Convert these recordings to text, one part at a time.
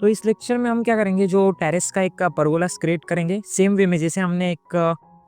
तो इस लेक्चर में हम क्या करेंगे, जो टेरेस का एक परगोलास क्रिएट करेंगे सेम वे में जैसे हमने एक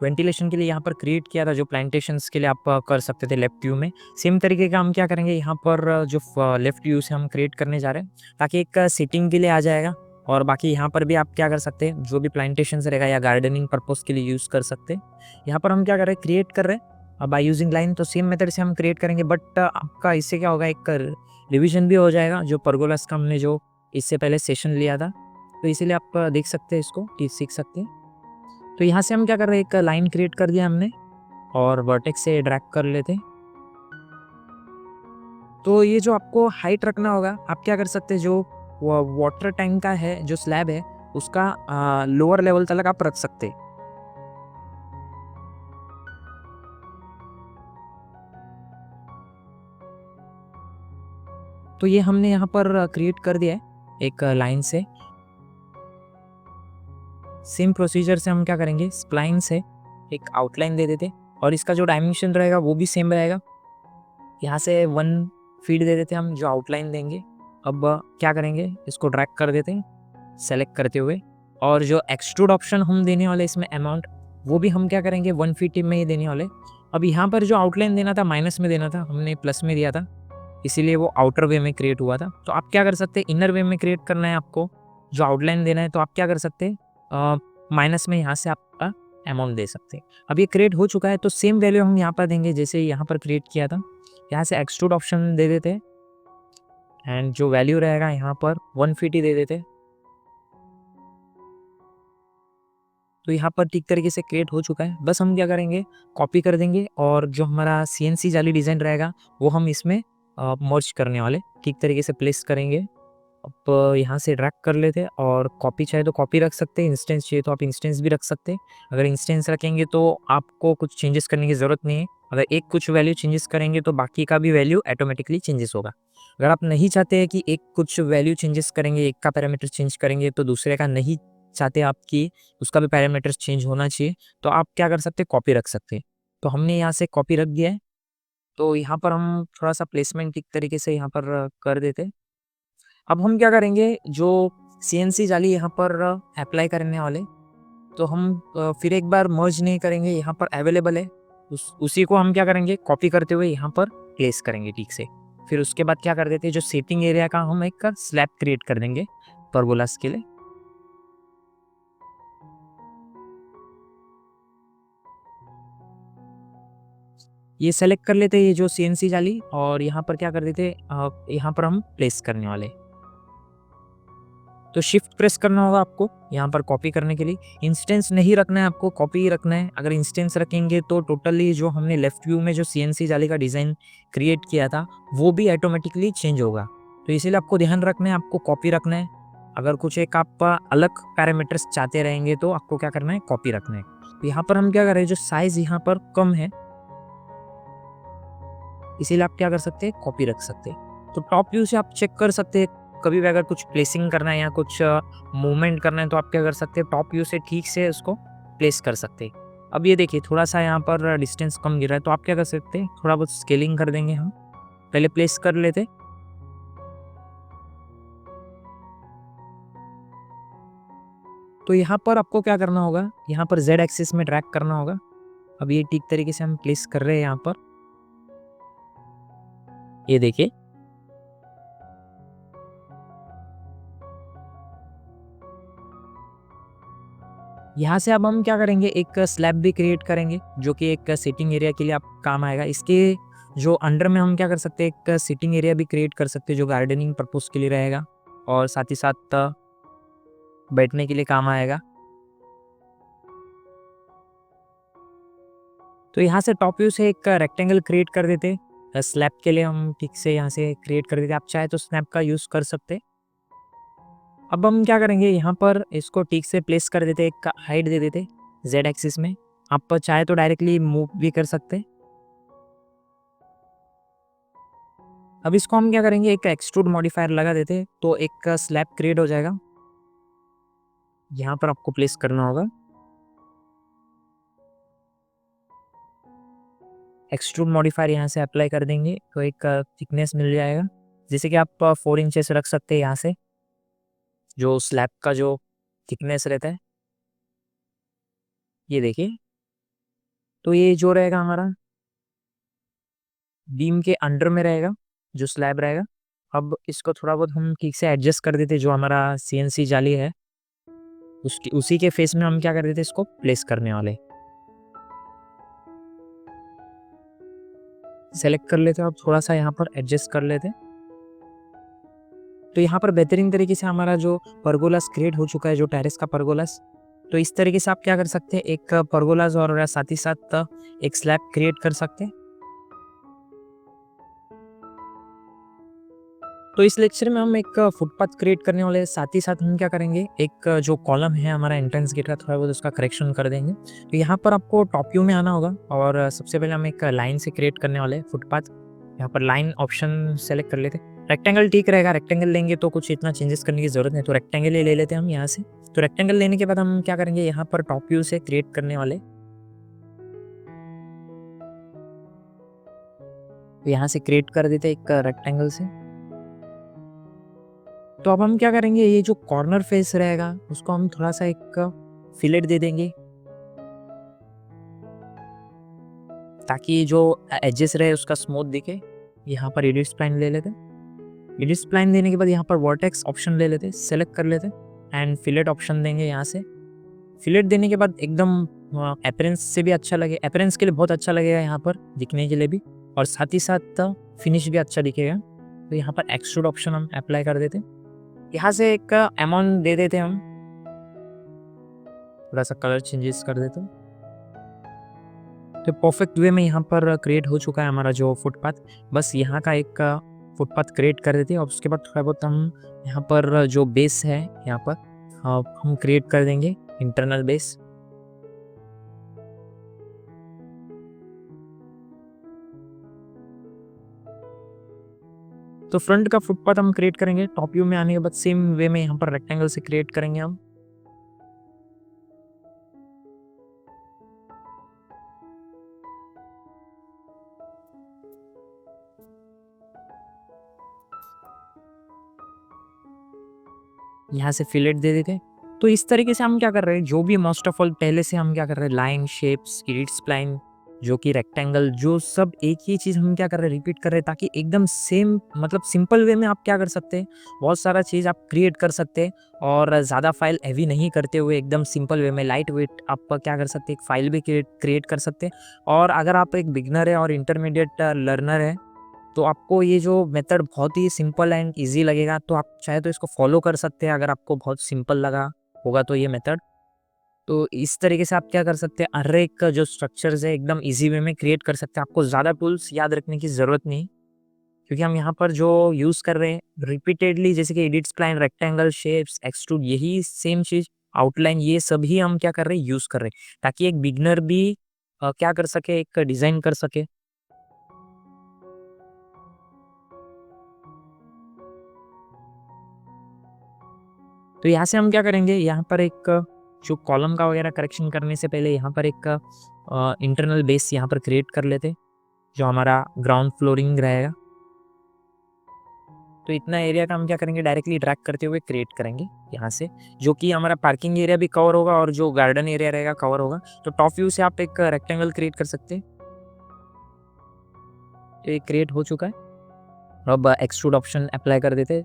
वेंटिलेशन के लिए यहाँ पर क्रिएट किया था, जो प्लांटेशंस के लिए आप कर सकते थे लेफ्ट व्यू में। सेम तरीके का हम क्या करेंगे यहाँ पर जो लेफ्ट व्यू से हम क्रिएट करने जा रहे हैं, ताकि एक सीटिंग के लिए आ जाएगा। और बाकी यहाँ पर भी आप क्या कर सकते हैं, जो भी प्लांटेशंस रहेगा या गार्डनिंग पर्पज के लिए यूज़ कर सकते हैं। यहाँ पर हम क्या कर रहे हैं, क्रिएट कर रहे हैं बाय यूजिंग लाइन। तो सेम मेथड से हम क्रिएट करेंगे, बट आपका इससे क्या होगा, एक रिविजन भी हो जाएगा जो परगोलास का हमने जो इससे पहले सेशन लिया था। तो इसीलिए आप देख सकते हैं, इसको सीख सकते हैं। तो यहाँ से हम क्या कर रहे हैं, एक लाइन क्रिएट कर दिया हमने और वर्टेक्स से ड्रैग कर लेते हैं। तो ये जो आपको हाइट रखना होगा, आप क्या कर सकते हैं, जो वाटर टैंक का है जो स्लैब है उसका लोअर लेवल तक आप रख सकते हैं। तो ये हमने यहाँ पर क्रिएट कर दिया है एक लाइन से। सेम प्रोसीजर से हम क्या करेंगे, स्प्लाइन से एक आउटलाइन दे देते और इसका जो डायमेंशन रहेगा वो भी सेम रहेगा। यहाँ से 1 फीट दे देते हम जो आउटलाइन देंगे। अब क्या करेंगे, इसको ड्रैग कर देते हैं सेलेक्ट करते हुए, और जो एक्सट्रूड ऑप्शन हम देने वाले इसमें अमाउंट, वो भी हम क्या करेंगे 1 फीट में ही देने वाले। अब यहाँ पर जो आउटलाइन देना था माइनस में देना था, हमने प्लस में दिया था, इसीलिए वो आउटर वे में क्रिएट हुआ था। तो आप क्या कर सकते हैं, इनर वे में क्रिएट करना है आपको, जो आउटलाइन देना है, तो आप क्या कर सकते हैं, माइनस में यहाँ से आपका अमाउंट दे सकते हैं। अब ये क्रिएट हो चुका है, तो सेम वैल्यू हम यहाँ पर देंगे जैसे यहाँ पर क्रिएट किया था। यहाँ से एक्सट्रूड ऑप्शन दे देते हैं एंड जो वैल्यू रहेगा यहाँ पर 1 फीट ही दे देते हैं। तो यहाँ पर ठीक तरीके से क्रिएट हो चुका है। बस हम क्या करेंगे, कॉपी कर देंगे और जो हमारा CNC जाली डिज़ाइन रहेगा वो हम इसमें मर्ज करने वाले ठीक तरीके से प्लेस करेंगे। अब यहाँ से ड्रैग कर लेते हैं और कॉपी चाहे तो कॉपी रख सकते हैं, इंस्टेंस चाहिए तो आप इंस्टेंस भी रख सकते हैं। अगर इंस्टेंस रखेंगे तो आपको कुछ चेंजेस करने की ज़रूरत नहीं है। अगर एक कुछ वैल्यू चेंजेस करेंगे तो बाकी का भी वैल्यू ऑटोमेटिकली चेंजेस होगा। अगर आप नहीं चाहते हैं कि एक कुछ वैल्यू चेंजेस करेंगे, एक का पैरामीटर चेंज करेंगे तो दूसरे का नहीं चाहते आप कि उसका भी पैरामीटर्स चेंज होना चाहिए, तो आप क्या कर सकते हैं, कॉपी रख सकते हैं। तो हमने यहाँ से कॉपी रख दिया है। तो यहाँ पर हम थोड़ा सा प्लेसमेंट ठीक तरीके से यहाँ पर कर देते हैं। अब हम क्या करेंगे, जो CNC जाली यहाँ पर अप्लाई करने वाले, तो हम फिर एक बार मर्ज नहीं करेंगे, यहाँ पर अवेलेबल है, उसी को हम क्या करेंगे, कॉपी करते हुए यहाँ पर प्लेस करेंगे ठीक से। फिर उसके बाद क्या कर देते हैं, जो सेटिंग एरिया का हम एक स्लैब क्रिएट कर देंगे परगोलास के लिए। ये सेलेक्ट कर लेते हैं ये जो CNC जाली, और यहाँ पर क्या कर देते हैं, यहाँ पर हम प्लेस करने वाले। तो शिफ्ट प्रेस करना होगा आपको यहाँ पर कॉपी करने के लिए। इंस्टेंस नहीं रखना है आपको, कॉपी ही रखना है। अगर इंस्टेंस रखेंगे तो टोटली जो हमने लेफ्ट व्यू में जो CNC जाली का डिज़ाइन क्रिएट किया था वो भी ऑटोमेटिकली चेंज होगा। तो इसीलिए आपको ध्यान रखना है, आपको कॉपी रखना है। अगर कुछ एक आप अलग पैरामीटर्स चाहते रहेंगे तो आपको क्या करना है, कॉपी रखना है। तो यहाँ पर हम क्या कर रहे हैं, जो साइज़ यहाँ पर कम है इसीलिए आप क्या कर सकते हैं, कॉपी रख सकते हैं। तो टॉप व्यू से आप चेक कर सकते हैं, कभी भी अगर कुछ प्लेसिंग करना है या कुछ मूवमेंट करना है तो आप क्या कर सकते हैं, टॉप व्यू से ठीक से उसको प्लेस कर सकते हैं। अब ये देखिए थोड़ा सा यहाँ पर डिस्टेंस कम गिर रहा है, तो आप क्या कर सकते हैं, थोड़ा बहुत स्केलिंग कर देंगे हम, पहले प्लेस कर लेते। तो यहाँ पर आपको क्या करना होगा, यहाँ पर Z एक्सिस में ड्रैग करना होगा। अब ये ठीक तरीके से हम प्लेस कर रहे हैं यहाँ पर, ये देखिए। यहाँ से अब हम क्या करेंगे, एक स्लैब भी क्रिएट करेंगे जो कि एक सिटिंग एरिया के लिए आप काम आएगा। इसके जो अंडर में हम क्या कर सकते हैं, एक सिटिंग एरिया भी क्रिएट कर सकते हैं जो गार्डनिंग पर्पस के लिए रहेगा और साथ ही साथ बैठने के लिए काम आएगा। तो यहाँ से टॉप व्यू से एक रेक्टेंगल क्रिएट कर देते, स्लैब के लिए हम ठीक से यहाँ से क्रिएट कर देते। आप चाहे तो स्नैप का यूज़ कर सकते। अब हम क्या करेंगे, यहाँ पर इसको ठीक से प्लेस कर देते, एक हाइट दे देते Z एक्सिस में। आप चाहे तो डायरेक्टली मूव भी कर सकते। अब इसको हम क्या करेंगे, एक एक्सट्रूड मॉडिफायर लगा देते तो एक स्लैब क्रिएट हो जाएगा। यहाँ पर आपको प्लेस करना होगा, एक्सट्रूड मॉडिफायर यहाँ से अप्लाई कर देंगे तो एक थिकनेस मिल जाएगा, जैसे कि आप 4 इंचेस रख सकते हैं यहाँ से। जो स्लैब का जो थिकनेस रहता है, ये देखिए। तो ये जो रहेगा हमारा बीम के अंडर में रहेगा, जो स्लैब रहेगा। अब इसको थोड़ा बहुत हम ठीक से एडजस्ट कर देते, जो हमारा सीएनसी जाली है उसकी उसी के फेस में हम क्या कर देते, इसको प्लेस करने वाले। सेलेक्ट कर लेते अब थोड़ा सा यहाँ पर एडजस्ट कर लेते। तो यहाँ पर बेहतरीन तरीके से हमारा जो परगोलास क्रिएट हो चुका है, जो टेरेस का परगोलास। तो इस तरीके से आप क्या कर सकते हैं, एक परगोलास और साथ ही साथ एक स्लैब क्रिएट कर सकते हैं। तो इस लेक्चर में हम एक फुटपाथ क्रिएट करने वाले हैं, साथ ही साथ हम क्या करेंगे, एक जो कॉलम है हमारा एंट्रेंस गेट का, थोड़ा बहुत उसका करेक्शन कर देंगे। तो यहाँ पर आपको टॉप व्यू में आना होगा और सबसे पहले हम एक लाइन से क्रिएट करने वाले हैं फुटपाथ। यहाँ पर लाइन ऑप्शन सेलेक्ट कर लेते हैं। रेक्टेंगल ठीक रहेगा, रेक्टेंगल लेंगे तो कुछ इतना चेंजेस करने की जरूरत नहीं, तो रेक्टेंगल ही ले लेते हैं हम यहाँ से। तो रेक्टेंगल लेने के बाद हम क्या करेंगे, यहाँ पर टॉप व्यू से क्रिएट करने वाले। तो यहाँ से क्रिएट कर देते एक रेक्टेंगल से। तो अब हम क्या करेंगे, ये जो कॉर्नर फेस रहेगा उसको हम थोड़ा सा एक फिलेट दे देंगे, ताकि जो एजेस रहे उसका स्मूथ दिखे। यहाँ पर एडिट स्प्लाइन ले लेते। एडिट स्प्लाइन देने के बाद यहाँ पर वर्टेक्स ऑप्शन ले लेते, सेलेक्ट कर लेते एंड फिलेट ऑप्शन देंगे यहाँ से। फिलेट देने के बाद एकदम अपीयरेंस से भी अच्छा लगे, अपीयरेंस के लिए बहुत अच्छा लगेगा यहाँ पर दिखने के लिए भी, और साथ ही साथ फिनिश भी अच्छा दिखेगा। तो यहाँ पर एक्सट्रूड ऑप्शन हम अप्लाई कर देते। यहाँ से एक अमाउंट दे देते हम, थोड़ा सा कलर चेंजेस कर देते। तो परफेक्ट वे में यहाँ पर क्रिएट हो चुका है हमारा जो फुटपाथ। बस यहाँ का एक फुटपाथ क्रिएट कर देते हैं और उसके बाद थोड़ा बहुत हम यहाँ पर जो बेस है यहाँ पर हम क्रिएट कर देंगे, इंटरनल बेस। तो फ्रंट का फुटपाथ हम क्रिएट करेंगे, टॉप व्यू में आने के बाद सेम वे में यहाँ पर रेक्टेंगल से क्रिएट करेंगे हम। यहाँ से फिलेट दे देते। तो इस तरीके से हम क्या कर रहे हैं, जो भी मोस्ट ऑफ ऑल पहले से हम क्या कर रहे हैं, लाइन शेप्स, एडिट स्प्लाइन, जो कि रेक्टेंगल, जो सब एक ही चीज़ हम क्या कर रहे हैं, रिपीट कर रहे हैं, ताकि एकदम सेम मतलब सिंपल वे में आप क्या कर सकते हैं, बहुत सारा चीज़ आप क्रिएट कर सकते हैं और ज़्यादा फाइल हैवी नहीं करते हुए एकदम सिंपल वे में लाइट वेट आप क्या कर सकते हैं, एक फाइल भी क्रिएट कर सकते हैं। और अगर आप एक बिगनर है और इंटरमीडिएट लर्नर है, तो आपको ये जो मेथड बहुत ही सिंपल एंड इजी लगेगा, तो आप चाहे तो इसको फॉलो कर सकते हैं अगर आपको बहुत सिंपल लगा होगा तो ये मेथड। तो इस तरीके से आप क्या कर सकते हैं, हर एक जो स्ट्रक्चर्स है एकदम इजी वे में क्रिएट कर सकते हैं। आपको ज़्यादा टूल्स याद रखने की ज़रूरत नहीं, क्योंकि हम यहाँ पर जो यूज़ कर रहे हैं रिपीटेडली, जैसे कि edit spline, rectangle, shapes, extrude, यही सेम चीज़, आउटलाइन, ये सभी हम क्या कर रहे हैं, यूज़ कर रहे हैं, ताकि एक बिगनर भी क्या कर सके, एक डिज़ाइन कर सके। तो यहाँ से हम क्या करेंगे, यहाँ पर एक जो कॉलम का वगैरह करेक्शन करने से पहले यहाँ पर एक इंटरनल बेस यहाँ पर क्रिएट कर लेते, जो हमारा ग्राउंड फ्लोरिंग रहेगा। तो इतना एरिया का हम क्या करेंगे, डायरेक्टली ड्रैग करते हुए क्रिएट करेंगे यहाँ से, जो कि हमारा पार्किंग एरिया भी कवर होगा और जो गार्डन एरिया रहेगा कवर होगा। तो टॉप व्यू से आप एक रेक्टेंगल क्रिएट कर सकते हैं। तो ये क्रिएट हो चुका है। अब एक्सट्रूड ऑप्शन अप्लाई कर देते।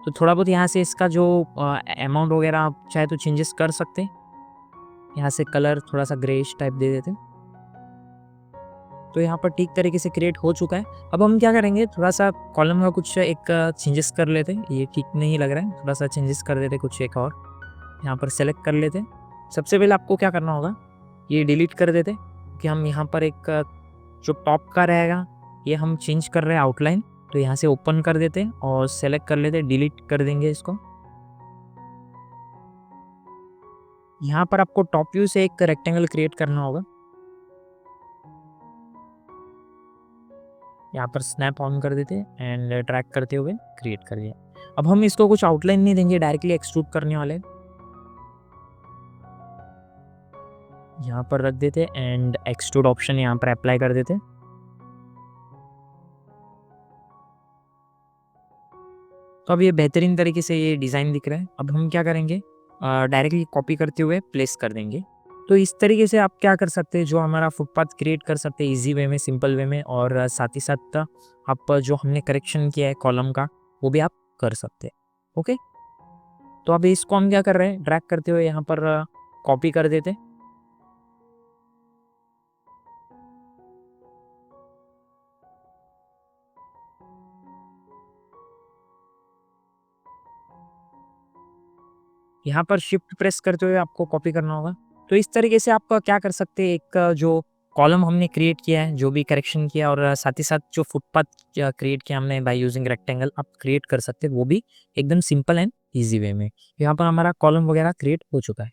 तो थोड़ा बहुत यहाँ से इसका जो अमाउंट वगैरह आप चाहे तो चेंजेस कर सकते हैं। यहाँ से कलर थोड़ा सा ग्रेइश टाइप दे देते। तो यहाँ पर ठीक तरीके से क्रिएट हो चुका है। अब हम क्या करेंगे, थोड़ा सा कॉलम का कुछ एक चेंजेस कर लेते हैं, ये ठीक नहीं लग रहा है, थोड़ा सा चेंजेस कर देते कुछ एक और। यहाँ पर सेलेक्ट कर लेते हैं। सबसे पहले आपको क्या करना होगा, ये डिलीट कर देते कि हम यहाँ पर एक जो टॉप का रहेगा ये हम चेंज कर रहे हैं आउटलाइन। तो यहाँ से ओपन कर देते हैं और सेलेक्ट कर लेते हैं, डिलीट कर देंगे इसको। यहाँ पर आपको टॉप व्यू से एक रेक्टेंगल क्रिएट करना होगा। यहाँ पर स्नैप ऑन कर देते एंड ट्रैक करते हुए क्रिएट कर दिया। अब हम इसको कुछ आउटलाइन नहीं देंगे, डायरेक्टली एक्सट्रूड करने वाले। यहाँ पर रख देते एंड एक्सट्रूड ऑप्शन यहाँ पर अप्लाई कर देते। तो अब ये बेहतरीन तरीके से ये डिज़ाइन दिख रहा है। अब हम क्या करेंगे, डायरेक्टली कॉपी करते हुए प्लेस कर देंगे। तो इस तरीके से आप क्या कर सकते हैं, जो हमारा फुटपाथ क्रिएट कर सकते हैं ईजी वे में, सिंपल वे में, और साथ ही साथ आप जो हमने करेक्शन किया है कॉलम का वो भी आप कर सकते हैं। ओके, तो अब इसको हम क्या कर रहे हैं, ड्रैग करते हुए यहाँ पर कॉपी कर देते। यहाँ पर शिफ्ट प्रेस करते हुए आपको कॉपी करना होगा। तो इस तरीके से आप क्या कर सकते हैं, एक जो कॉलम हमने क्रिएट किया है, जो भी करेक्शन किया, और साथ ही साथ जो फुटपाथ क्रिएट किया हमने बाय यूजिंग रेक्टेंगल, आप क्रिएट कर सकते हैं वो भी एकदम सिंपल एंड ईजी वे में। यहाँ पर हमारा कॉलम वगैरह क्रिएट हो चुका है।